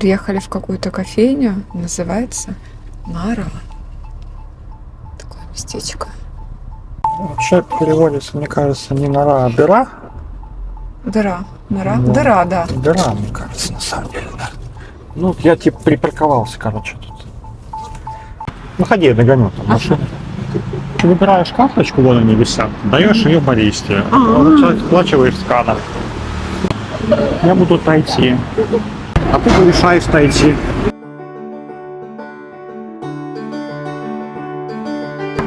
Приехали в какую-то кофейню, называется Нара. Такое местечко. Вообще переводится, мне кажется, не нора, а дыра. Дыра. Нора? Ну, Дыра, да. Дыра, мне кажется, на самом деле, да. Ну, я типа припарковался, короче, тут. Ну, ходи, я догоню там машину. Ты выбираешь карточку, вон они висят, даешь ее баристе, оплачиваешь сканом. Я буду тайти. А ты решаешь тайти.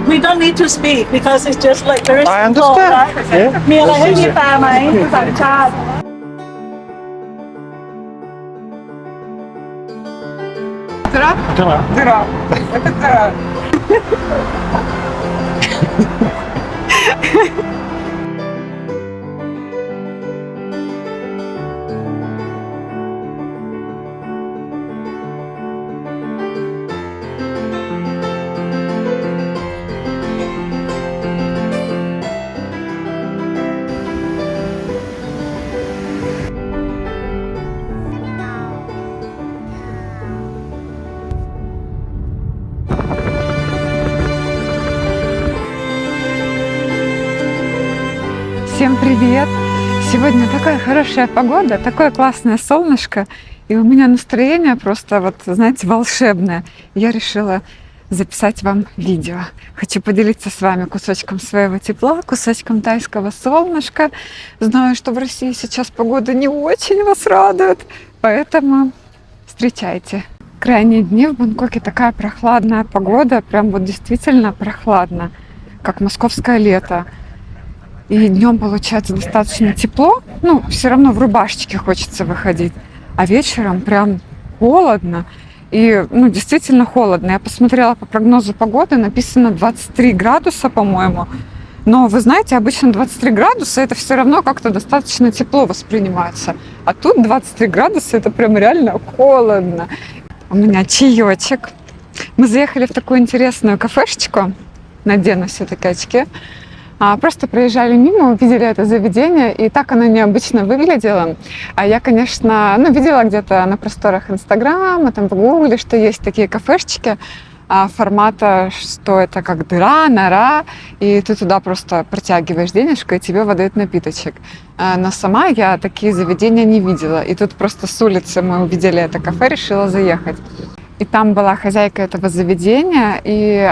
We don't need to speak because it's just like there is I talk, understand. right? Yeah. มีอะไรให้พี่แปลไหมภาษาชาติ Дыра? Дыра. Дыра. Это дыра. Всем привет! Сегодня такая хорошая погода, такое классное солнышко, и у меня настроение просто, вот, знаете, волшебное. Я решила записать вам видео. Хочу поделиться с вами кусочком своего тепла, кусочком тайского солнышка. Знаю, что в России сейчас погода не очень вас радует, поэтому встречайте. Крайние дни в Бангкоке такая прохладная погода, прям вот действительно прохладно, как московское лето. И днем получается достаточно тепло, ну, все равно в рубашечке хочется выходить, а вечером прям холодно. И, ну, действительно холодно. Я посмотрела по прогнозу погоды, написано 23 градуса, по-моему. Но, вы знаете, обычно 23 градуса, это все равно как-то достаточно тепло воспринимается. А тут 23 градуса, это прям реально холодно. У меня чаечек. Мы заехали в такую интересную кафешечку. Надену все-таки очки. Просто проезжали мимо, увидели это заведение, и так оно необычно выглядело. А я, конечно, видела где-то на просторах Инстаграма, там в Гугле, что есть такие кафешечки формата, что это как дыра, нора, и ты туда просто протягиваешь денежку, и тебе выдают напиточек. Но сама я такие заведения не видела. И тут просто с улицы мы увидели это кафе, решила заехать. И там была хозяйка этого заведения, и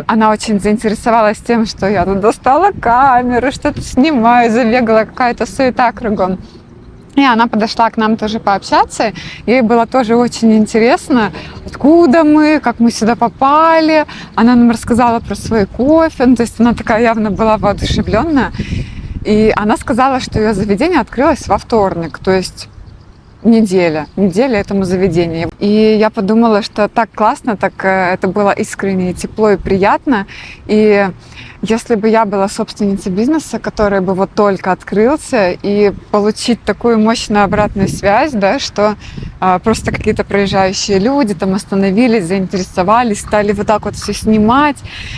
она очень заинтересовалась тем, что я тут достала камеру, что-то снимаю, забегала, какая-то суета кругом. И она подошла к нам тоже пообщаться. Ей было тоже очень интересно, откуда мы, как мы сюда попали. Она нам рассказала про свой кофе, то есть она такая явно была воодушевленная. И она сказала, что ее заведение открылось во вторник, то есть неделя этому заведению. И я подумала, что так классно, так это было искренне, тепло и приятно. И если бы я была собственницей бизнеса, который бы вот только открылся, и получить такую мощную обратную связь, да, что просто какие-то проезжающие люди там остановились, заинтересовались, стали вот так вот все снимать.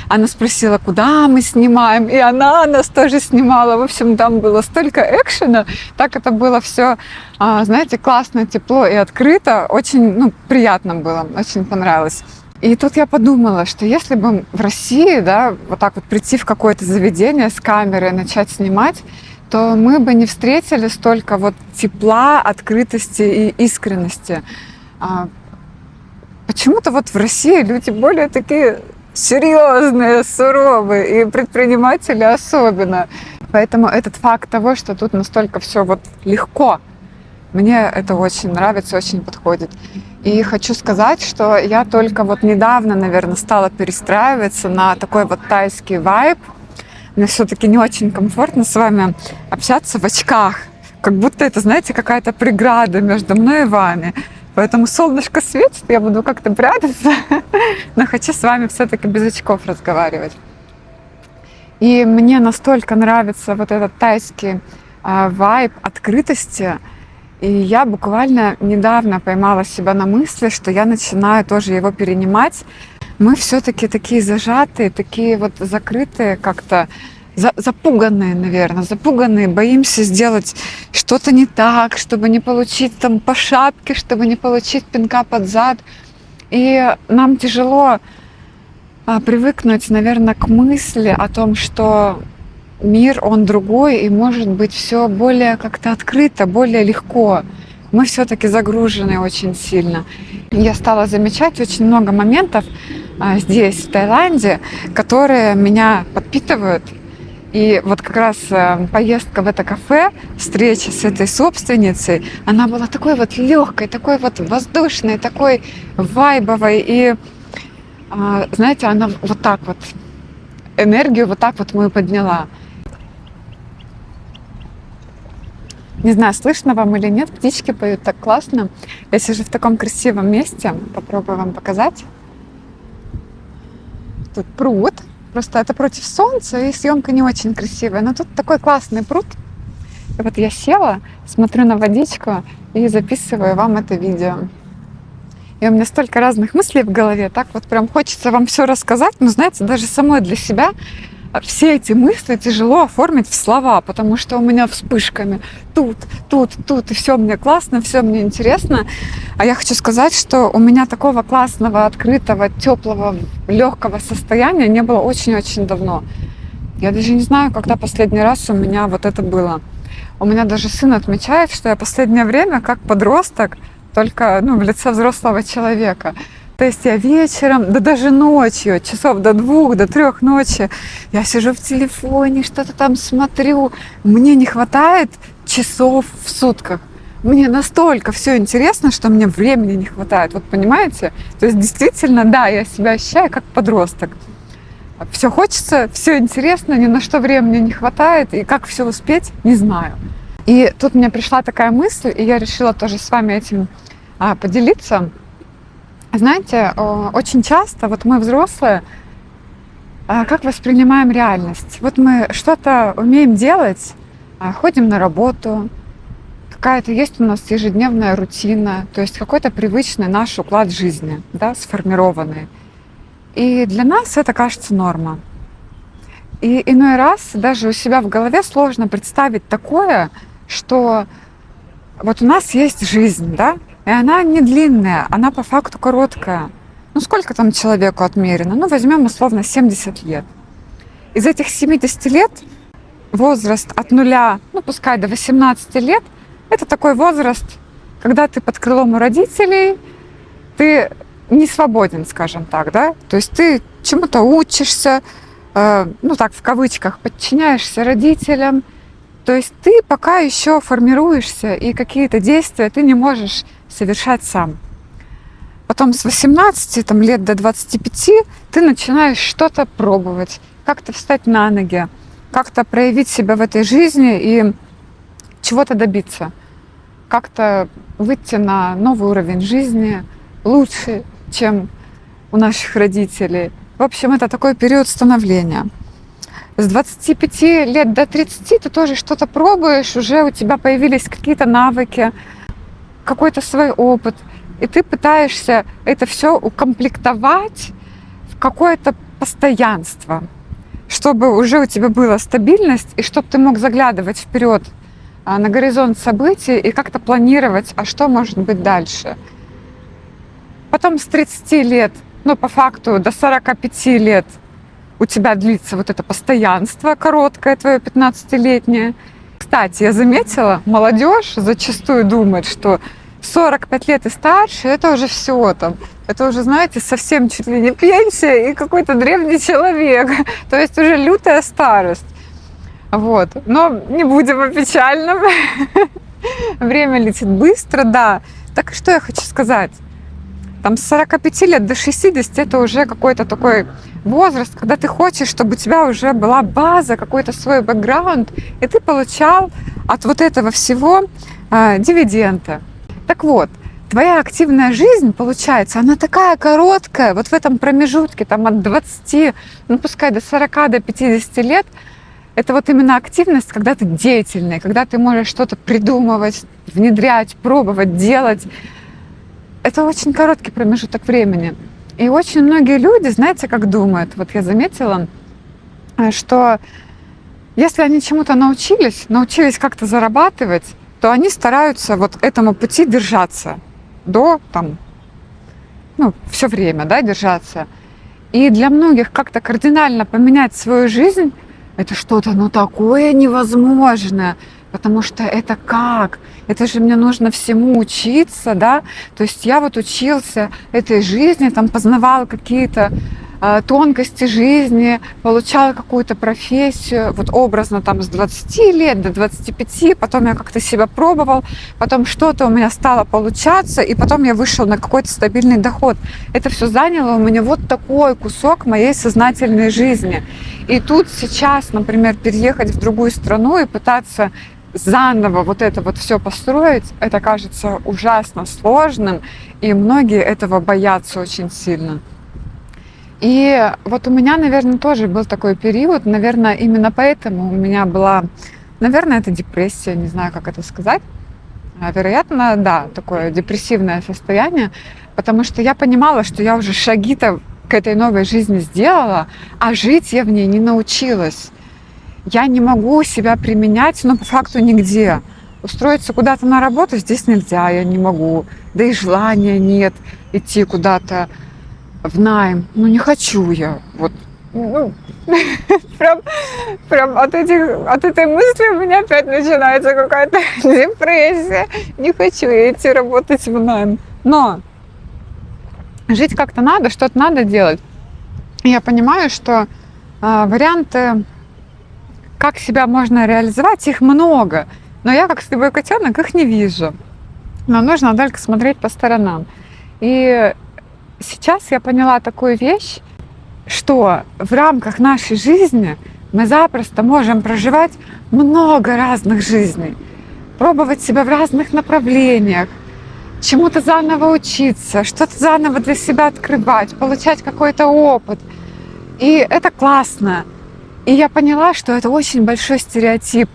Она спросила, куда мы снимаем, и она нас тоже снимала. В общем, там было столько экшена, так это было все, знаете, классно, тепло и открыто. Очень, приятно было, очень понравилось. И тут я подумала, что если бы в России, да, вот так вот прийти в какое-то заведение с камерой и начать снимать, то мы бы не встретили столько вот тепла, открытости и искренности. Почему-то вот в России люди более такие серьезные, суровые, и предприниматели особенно. Поэтому этот факт того, что тут настолько все вот легко, мне это очень нравится, очень подходит. И хочу сказать, что я только вот недавно, наверное, стала перестраиваться на такой вот тайский вайб. Мне все-таки не очень комфортно с вами общаться в очках. Как будто это, знаете, какая-то преграда между мной и вами. Поэтому солнышко светит, я буду как-то прятаться, но хочу с вами все-таки без очков разговаривать. И мне настолько нравится вот этот тайский вайб открытости. И я буквально недавно поймала себя на мысли, что я начинаю тоже его перенимать. Мы все-таки такие зажатые, такие вот закрытые как-то запуганные, наверное, запуганные, боимся сделать что-то не так, чтобы не получить там по шапке, чтобы не получить пинка под зад. И нам тяжело привыкнуть, наверное, к мысли о том, что мир, он другой, и может быть все более как-то открыто, более легко. Мы все-таки загружены очень сильно. Я стала замечать очень много моментов здесь, в Таиланде, которые меня подпитывают. И вот как раз поездка в это кафе, встреча с этой собственницей, она была такой вот легкой, такой вот воздушной, такой вайбовой. И, знаете, она вот так вот, энергию вот так вот мою подняла. Не знаю, слышно вам или нет, птички поют так классно. Я сижу в таком красивом месте, попробую вам показать. Тут пруд. Просто это против солнца, и съемка не очень красивая. Но тут такой классный пруд. И вот я села, смотрю на водичку и записываю вам это видео. И у меня столько разных мыслей в голове. Так вот прям хочется вам все рассказать. Но знаете, даже самой для себя все эти мысли тяжело оформить в слова, потому что у меня вспышками тут, и все мне классно, все мне интересно. А я хочу сказать, что у меня такого классного, открытого, теплого, легкого состояния не было очень-очень давно. Я даже не знаю, когда последний раз у меня вот это было. У меня даже сын отмечает, что я последнее время как подросток, только в лице взрослого человека. То есть я вечером, да даже ночью, часов до 2, до 3 ночи, я сижу в телефоне, что-то там смотрю. Мне не хватает часов в сутках. Мне настолько все интересно, что мне времени не хватает. Вот понимаете? То есть действительно, да, я себя ощущаю как подросток. Все хочется, все интересно, ни на что времени не хватает. И как все успеть, не знаю. И тут мне пришла такая мысль, и я решила тоже с вами этим поделиться. Знаете, очень часто вот мы взрослые, как воспринимаем реальность? Вот мы что-то умеем делать, ходим на работу, какая-то есть у нас ежедневная рутина, то есть какой-то привычный наш уклад жизни, да, сформированный. И для нас это кажется норма. И иной раз даже у себя в голове сложно представить такое, что вот у нас есть жизнь, да, и она не длинная, она по факту короткая. Сколько там человеку отмерено? Возьмем условно 70 лет. Из этих 70 лет возраст от 0, пускай до 18 лет, это такой возраст, когда ты под крылом у родителей, ты не свободен, скажем так, да? То есть ты чему-то учишься, так в кавычках, подчиняешься родителям. То есть ты пока еще формируешься, и какие-то действия ты не можешь совершать сам. Потом с 18 лет до 25 ты начинаешь что-то пробовать, как-то встать на ноги, как-то проявить себя в этой жизни и чего-то добиться, как-то выйти на новый уровень жизни, лучше, чем у наших родителей. В общем, это такой период становления. С 25 лет до 30 ты тоже что-то пробуешь, уже у тебя появились какие-то навыки, какой-то свой опыт, и ты пытаешься это все укомплектовать в какое-то постоянство, чтобы уже у тебя была стабильность, и чтобы ты мог заглядывать вперед на горизонт событий и как-то планировать, а что может быть дальше. Потом с 30 лет, по факту до 45 лет у тебя длится вот это постоянство короткое, твое 15-летнее. Кстати, я заметила, молодежь зачастую думает, что 45 лет и старше, это уже все там. Это уже, знаете, совсем чуть ли не пенсия и какой-то древний человек. То есть уже лютая старость. Вот. Но не будем о печальном. Время летит быстро, да. Так что я хочу сказать. Там с 45 лет до 60 это уже какой-то такой возраст, когда ты хочешь, чтобы у тебя уже была база, какой-то свой бэкграунд, и ты получал от вот этого всего дивиденды. Так вот, твоя активная жизнь, получается, она такая короткая, вот в этом промежутке, там от 20, пускай до 40, до 50 лет, это вот именно активность, когда ты деятельный, когда ты можешь что-то придумывать, внедрять, пробовать, делать. Это очень короткий промежуток времени. И очень многие люди, знаете, как думают, вот я заметила, что если они чему-то научились как-то зарабатывать, то они стараются вот этому пути держаться до там, ну, все время, да, держаться. И для многих как-то кардинально поменять свою жизнь – это что-то, ну, такое невозможное, потому что это как? Это же мне нужно всему учиться, да? То есть я вот учился этой жизни, там познавал какие-то тонкости жизни, получала какую-то профессию, вот образно там с 20 лет до 25, потом я как-то себя пробовал, потом что-то у меня стало получаться, и потом я вышел на какой-то стабильный доход. Это все заняло у меня вот такой кусок моей сознательной жизни. И тут сейчас, например, переехать в другую страну и пытаться заново вот это вот все построить, это кажется ужасно сложным, и многие этого боятся очень сильно. И вот у меня, наверное, тоже был такой период, наверное, именно поэтому у меня была, наверное, это депрессия, не знаю, как это сказать. Вероятно, да, такое депрессивное состояние, потому что я понимала, что я уже шаги-то к этой новой жизни сделала, а жить я в ней не научилась. Я не могу себя применять, но по факту нигде. Устроиться куда-то на работу здесь нельзя, я не могу. Да и желания нет идти куда-то в найм. Ну, не хочу я. Вот. Ну, прям от этой мысли у меня опять начинается какая-то депрессия. Не хочу я идти работать в найм. Но жить как-то надо, что-то надо делать. И я понимаю, что варианты, как себя можно реализовать, их много. Но я, как слепой котенок, их не вижу. Нам нужно только смотреть по сторонам. И сейчас я поняла такую вещь, что в рамках нашей жизни мы запросто можем проживать много разных жизней, пробовать себя в разных направлениях, чему-то заново учиться, что-то заново для себя открывать, получать какой-то опыт. И это классно. И я поняла, что это очень большой стереотип.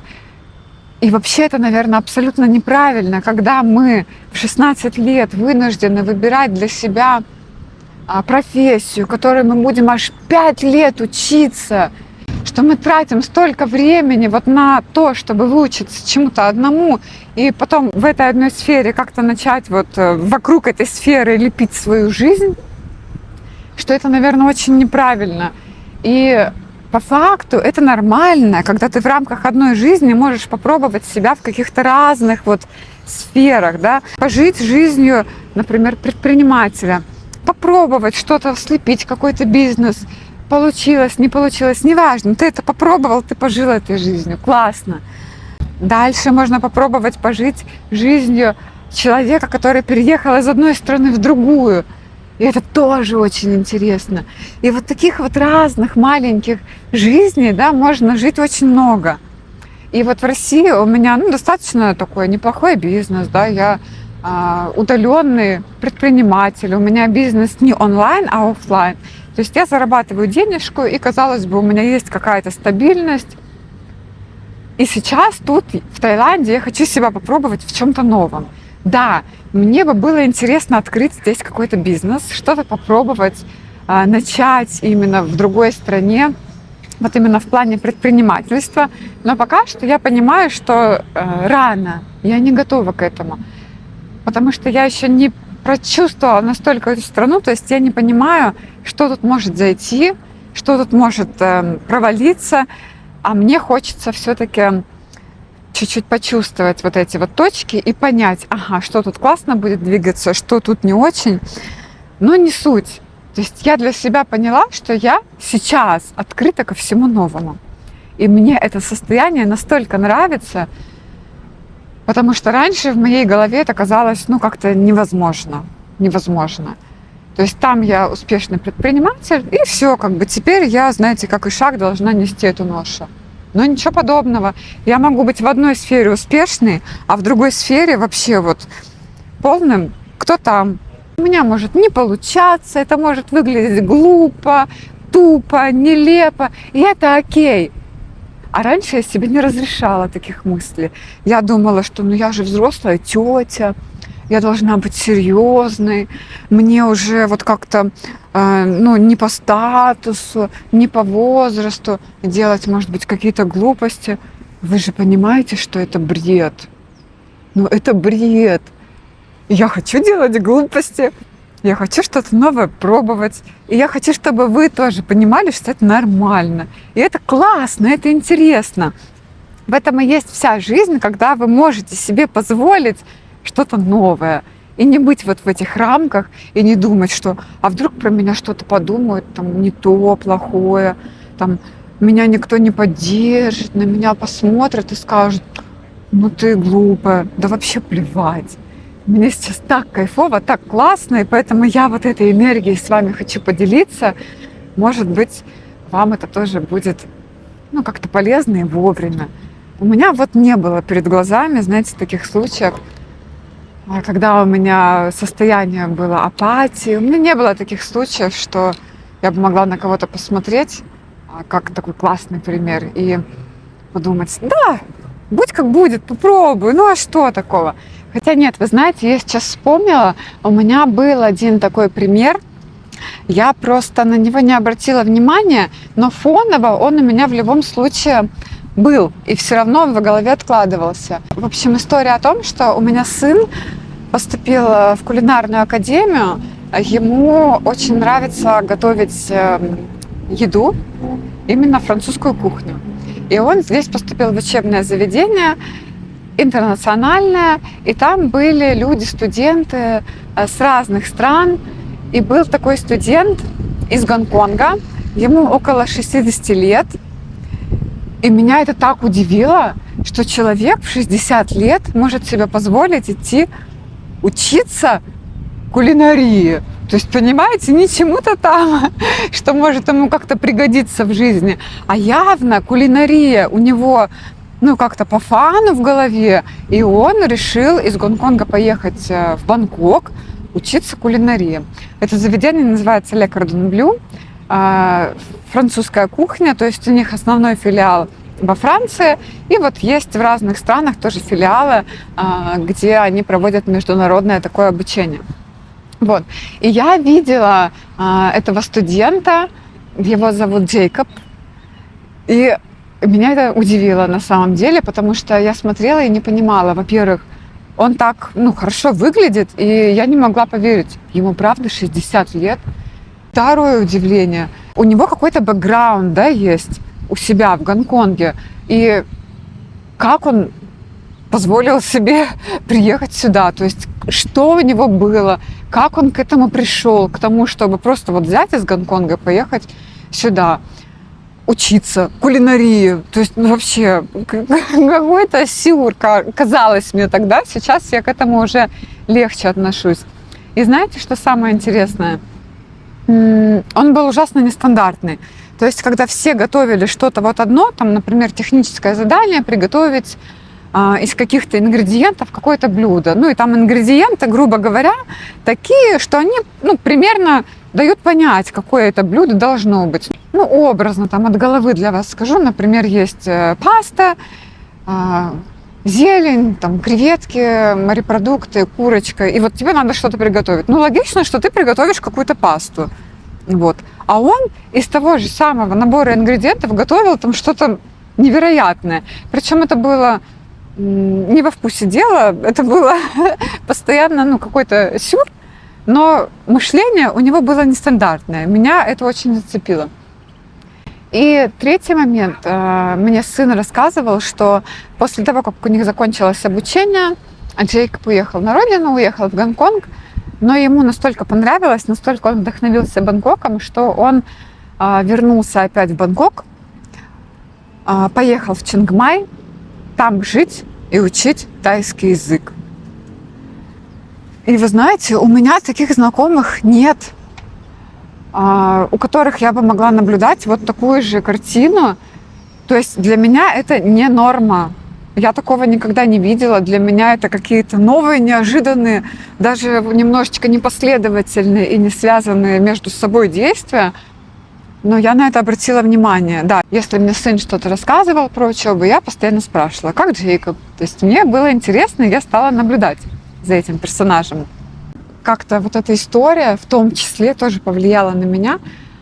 И вообще это, наверное, абсолютно неправильно, когда мы в 16 лет вынуждены выбирать для себя профессию, которой мы будем аж 5 лет учиться, что мы тратим столько времени вот на то, чтобы выучиться чему-то одному, и потом в этой одной сфере как-то начать вот вокруг этой сферы лепить свою жизнь, что это, наверное, очень неправильно. И по факту это нормально, когда ты в рамках одной жизни можешь попробовать себя в каких-то разных вот сферах, да, пожить жизнью, например, предпринимателя, попробовать что-то слепить, какой-то бизнес, получилось, не получилось, неважно, ты это попробовал, ты пожил этой жизнью, классно. Дальше можно попробовать пожить жизнью человека, который переехал из одной страны в другую. И это тоже очень интересно. И вот таких вот разных маленьких жизней, да, можно жить очень много. И вот в России у меня достаточно такой неплохой бизнес, да, я удаленный предприниматель, у меня бизнес не онлайн, а офлайн. То есть я зарабатываю денежку, и, казалось бы, у меня есть какая-то стабильность. И сейчас тут, в Таиланде, я хочу себя попробовать в чем-то новом. Да, мне бы было интересно открыть здесь какой-то бизнес, что-то попробовать, начать именно в другой стране, вот именно в плане предпринимательства. Но пока что я понимаю, что рано, я не готова к этому. Потому что я еще не прочувствовала настолько эту страну, то есть я не понимаю, что тут может зайти, что тут может провалиться, а мне хочется все-таки чуть-чуть почувствовать вот эти вот точки и понять, ага, что тут классно будет двигаться, что тут не очень, но не суть. То есть я для себя поняла, что я сейчас открыта ко всему новому. И мне это состояние настолько нравится, потому что раньше в моей голове это казалось, как-то невозможно. То есть там я успешный предприниматель, и все, теперь я, знаете, как и шаг должна нести эту ношу. Но ничего подобного. Я могу быть в одной сфере успешной, а в другой сфере вообще вот полным кто там. У меня может не получаться, это может выглядеть глупо, тупо, нелепо, и это окей. А раньше я себе не разрешала таких мыслей. Я думала, что я же взрослая тетя, я должна быть серьезной, мне уже вот как-то не по статусу, не по возрасту делать, может быть, какие-то глупости. Вы же понимаете, что это бред. Ну, это бред. Я хочу делать глупости, я хочу что-то новое пробовать. И я хочу, чтобы вы тоже понимали, что это нормально. И это классно, это интересно. В этом и есть вся жизнь, когда вы можете себе позволить что-то новое. И не быть вот в этих рамках, и не думать, что а вдруг про меня что-то подумают, там не то, плохое, там меня никто не поддержит, на меня посмотрят и скажут, ну ты глупая, да вообще плевать. Мне сейчас так кайфово, так классно, и поэтому я вот этой энергией с вами хочу поделиться. Может быть, вам это тоже будет как-то полезно и вовремя. У меня вот не было перед глазами, знаете, таких случаев, когда у меня состояние было апатии. У меня не было таких случаев, что я бы могла на кого-то посмотреть, как такой классный пример, и подумать, да, будь как будет, попробуй, ну а что такого? Хотя нет, вы знаете, я сейчас вспомнила, у меня был один такой пример, я просто на него не обратила внимания, но фоново он у меня в любом случае был, и все равно он в голове откладывался. В общем, история о том, что у меня сын поступил в кулинарную академию, ему очень нравится готовить еду, именно французскую кухню. И он здесь поступил в учебное заведение, интернациональное, и там были люди, студенты с разных стран. И был такой студент из Гонконга, ему около 60 лет. И меня это так удивило, что человек в 60 лет может себе позволить идти учиться кулинарии. То есть, понимаете, не чему-то там, что может ему как-то пригодиться в жизни, а явно кулинария у него, как-то по фану в голове, и он решил из Гонконга поехать в Бангкок учиться кулинарии. Это заведение называется Le Cordon Bleu, французская кухня, то есть у них основной филиал во Франции, и вот есть в разных странах тоже филиалы, где они проводят международное такое обучение. Вот. И я видела этого студента, его зовут Джейкоб, и меня это удивило на самом деле, потому что я смотрела и не понимала, во-первых, он так, хорошо выглядит, и я не могла поверить, ему правда 60 лет. Второе удивление, у него какой-то бэкграунд, есть у себя в Гонконге, и как он позволил себе приехать сюда, то есть что у него было, как он к этому пришел, к тому, чтобы просто вот взять из Гонконга, поехать сюда, учиться кулинарии, то есть вообще какой-то сюр казалось мне тогда, сейчас я к этому уже легче отношусь. И знаете, что самое интересное? Он был ужасно нестандартный. То есть, когда все готовили что-то вот одно, там, например, техническое задание приготовить из каких-то ингредиентов какое-то блюдо. И там ингредиенты, грубо говоря, такие, что они, примерно дают понять, какое это блюдо должно быть. Образно, там, от головы для вас скажу, например, есть паста, зелень, там, креветки, морепродукты, курочка, и вот тебе надо что-то приготовить. Логично, что ты приготовишь какую-то пасту. Вот. А он из того же самого набора ингредиентов готовил там что-то невероятное. Причем это было не во вкусе дела, это было постоянно какой-то сюр, но мышление у него было нестандартное. Меня это очень зацепило. И третий момент. Мне сын рассказывал, что после того, как у них закончилось обучение, Джейкоб уехал на родину, уехал в Гонконг, но ему настолько понравилось, настолько он вдохновился Бангкоком, что он вернулся опять в Бангкок, поехал в Чангмай, там жить и учить тайский язык. И вы знаете, у меня таких знакомых нет, у которых я бы могла наблюдать вот такую же картину. То есть для меня это не норма. Я такого никогда не видела. Для меня это какие-то новые, неожиданные, даже немножечко непоследовательные и не связанные между собой действия. Но я на это обратила внимание. Да, если мне сын что-то рассказывал про учебу, я постоянно спрашивала, как Джейкоб? То есть мне было интересно, и я стала наблюдать. за этим персонажем. Как-то вот эта история в том числе тоже повлияла на меня.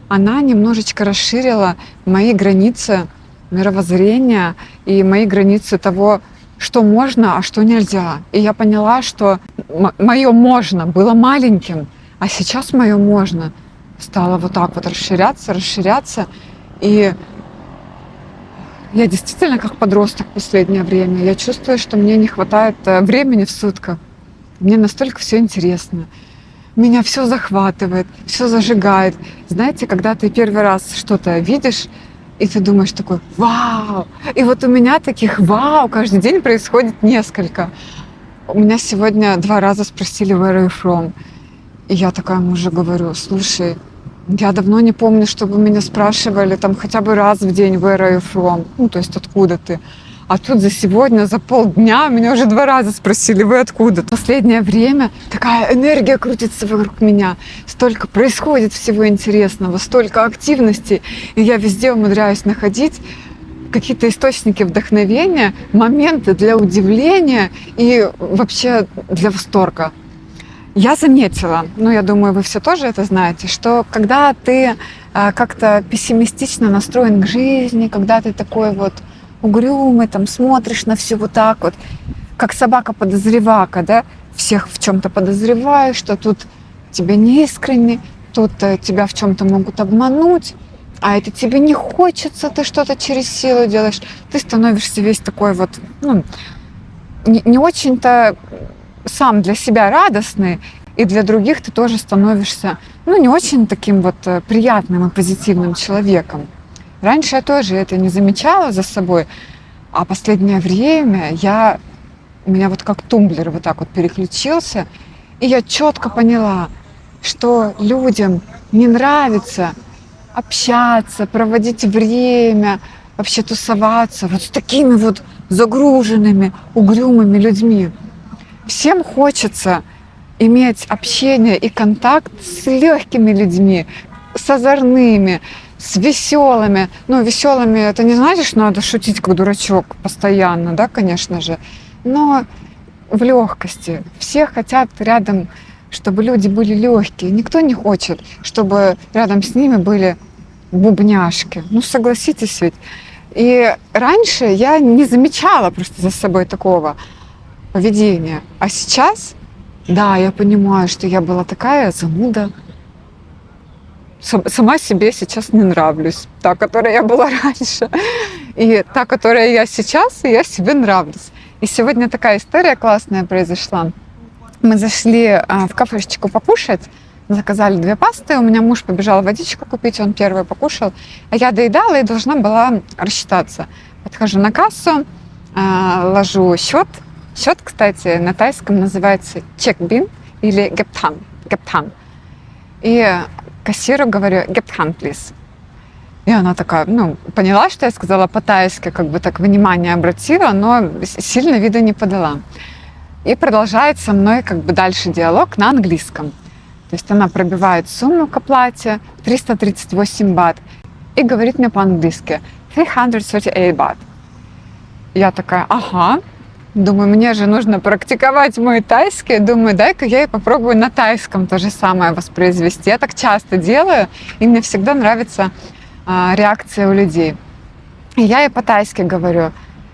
Она немножечко расширила мои границы мировоззрения и мои границы того, что можно, а что нельзя. И я поняла, что мое можно было маленьким, а сейчас мое можно стало вот так вот расширяться. И я действительно как подросток в последнее время. Я чувствую, что мне не хватает времени в сутках. Мне настолько все интересно. Меня все захватывает, все зажигает. Знаете, когда ты первый раз что-то видишь, и ты думаешь такой: вау! И вот у меня таких вау каждый день происходит несколько. У меня сегодня 2 раза спросили where are you from? И я такая мужу говорю: слушай, я давно не помню, чтобы меня спрашивали там хотя бы раз в день where are you from? Ну, то есть откуда ты? А тут за сегодня, за полдня меня уже 2 раза спросили: вы откуда? В последнее время такая энергия крутится вокруг меня. Столько происходит всего интересного, столько активностей. И я везде умудряюсь находить какие-то источники вдохновения, моменты для удивления и вообще для восторга. Я заметила, я думаю, вы все тоже это знаете, что когда ты как-то пессимистично настроен к жизни, когда ты такой вот угрюмый, там смотришь на все вот так вот, как собака-подозревака, да, всех в чем-то подозреваешь, что тут тебе не искренне, тут тебя в чем-то могут обмануть, а это тебе не хочется, ты что-то через силу делаешь, ты становишься весь такой вот, не очень-то сам для себя радостный, и для других ты тоже становишься, не очень таким вот приятным и позитивным человеком. Раньше я тоже это не замечала за собой, а последнее время у меня вот как тумблер вот так вот переключился, и я четко поняла, что людям не нравится общаться, проводить время, вообще тусоваться вот с такими вот загруженными, угрюмыми людьми. Всем хочется иметь общение и контакт с легкими людьми, с озорными, с веселыми. Веселыми это не значит, что надо шутить как дурачок постоянно, да, конечно же, но в легкости. Все хотят рядом, чтобы люди были легкие. Никто не хочет, чтобы рядом с ними были бубняшки. Согласитесь ведь. И раньше я не замечала просто за собой такого поведения. А сейчас, да, я понимаю, что я была такая зануда. Сама себе сейчас не нравлюсь. Та, которая я была раньше, и та, которая я сейчас, и я себе нравлюсь. И сегодня такая история классная произошла. Мы зашли в кафешечку покушать, заказали 2 пасты, у меня муж побежал водичку купить, он первый покушал, а я доедала и должна была рассчитаться. Подхожу на кассу, ложу счет. Счет, кстати, на тайском называется чекбин или гептхан. И кассиру говорю: гептхан, please. И она такая, поняла, что я сказала по-тайски, как бы так внимание обратила, но сильно вида не подала. И продолжает со мной как бы дальше диалог на английском. То есть она пробивает сумму к оплате 338 бат и говорит мне по-английски 338 бат. Я такая: ага. Думаю, мне же нужно практиковать мой тайский. Думаю, дай-ка я и попробую на тайском то же самое воспроизвести. Я так часто делаю, и мне всегда нравится реакция у людей. И я ей по-тайски говорю: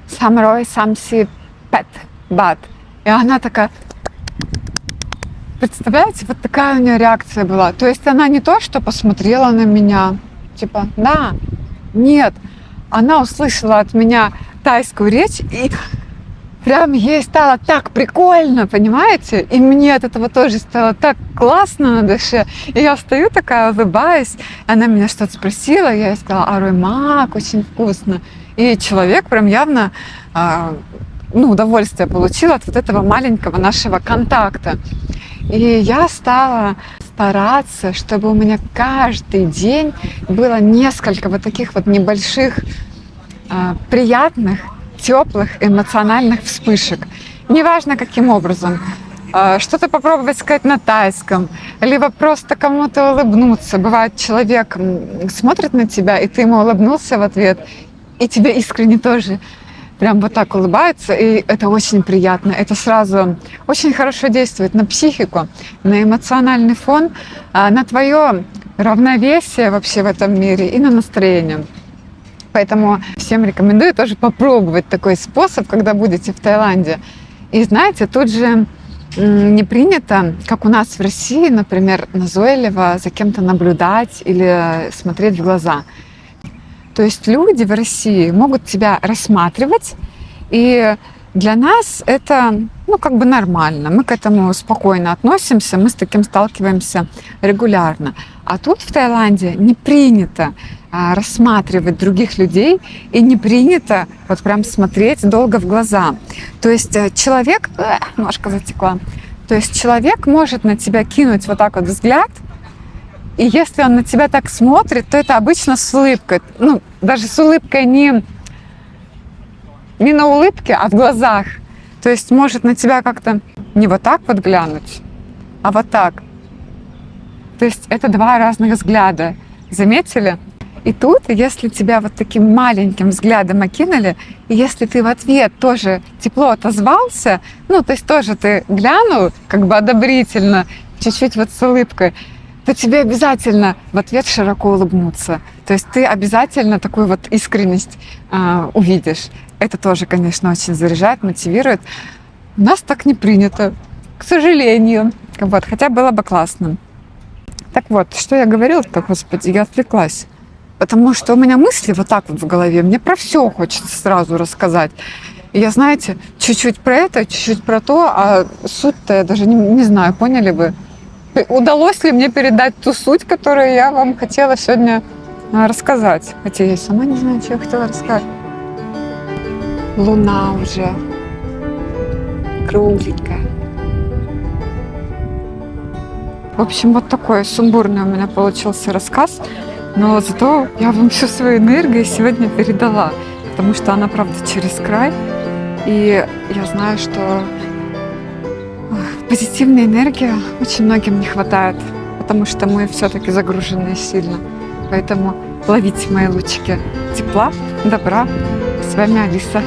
самрой самси пет бат. И она такая... Представляете, вот такая у нее реакция была. То есть она не то, что посмотрела на меня, типа, да, нет. Она услышала от меня тайскую речь, и прям ей стало так прикольно, понимаете? И мне от этого тоже стало так классно на душе. И я стою такая, улыбаюсь. Она меня что-то спросила, я ей сказала: ароймак, очень вкусно. И человек прям явно удовольствие получил от вот этого маленького нашего контакта. И я стала стараться, чтобы у меня каждый день было несколько вот таких вот небольших приятных, теплых, эмоциональных вспышек. Неважно, каким образом. Что-то попробовать сказать на тайском, либо просто кому-то улыбнуться. Бывает, человек смотрит на тебя, и ты ему улыбнулся в ответ, и тебе искренне тоже прям вот так улыбаются, и это очень приятно. Это сразу очень хорошо действует на психику, на эмоциональный фон, на твое равновесие вообще в этом мире и на настроение. Поэтому всем рекомендую тоже попробовать такой способ, когда будете в Таиланде. И знаете, тут же не принято, как у нас в России, например, назойливо за кем-то наблюдать или смотреть в глаза. То есть люди в России могут тебя рассматривать, и для нас это, как бы нормально. Мы к этому спокойно относимся, мы с таким сталкиваемся регулярно. А тут в Таиланде не принято рассматривать других людей и не принято вот прям смотреть долго в глаза. То есть человек, ножка затекла, то есть человек может на тебя кинуть вот так вот взгляд, и если он на тебя так смотрит, то это обычно с улыбкой. Даже с улыбкой не на улыбке, а в глазах. То есть может на тебя как-то не вот так вот глянуть, а вот так. То есть это два разных взгляда. Заметили? И тут, если тебя вот таким маленьким взглядом окинули, и если ты в ответ тоже тепло отозвался, то есть тоже ты глянул как бы одобрительно, чуть-чуть вот с улыбкой, то тебе обязательно в ответ широко улыбнуться. То есть ты обязательно такую вот искренность увидишь. Это тоже, конечно, очень заряжает, мотивирует. У нас так не принято, к сожалению. Вот, хотя было бы классно. Так вот, что я говорила-то, господи, я отвлеклась. Потому что у меня мысли вот так вот в голове, мне про все хочется сразу рассказать. И я, знаете, чуть-чуть про это, чуть-чуть про то, а суть-то я даже не знаю, поняли вы? Удалось ли мне передать ту суть, которую я вам хотела сегодня рассказать? Хотя я сама не знаю, что я хотела рассказать. Луна уже кругленькая. В общем, вот такой сумбурный у меня получился рассказ, но зато я вам всю свою энергию сегодня передала, потому что она, правда, через край. И я знаю, что позитивной энергии очень многим не хватает, потому что мы все-таки загружены сильно. Поэтому ловите мои лучики тепла, добра. С вами Алиса.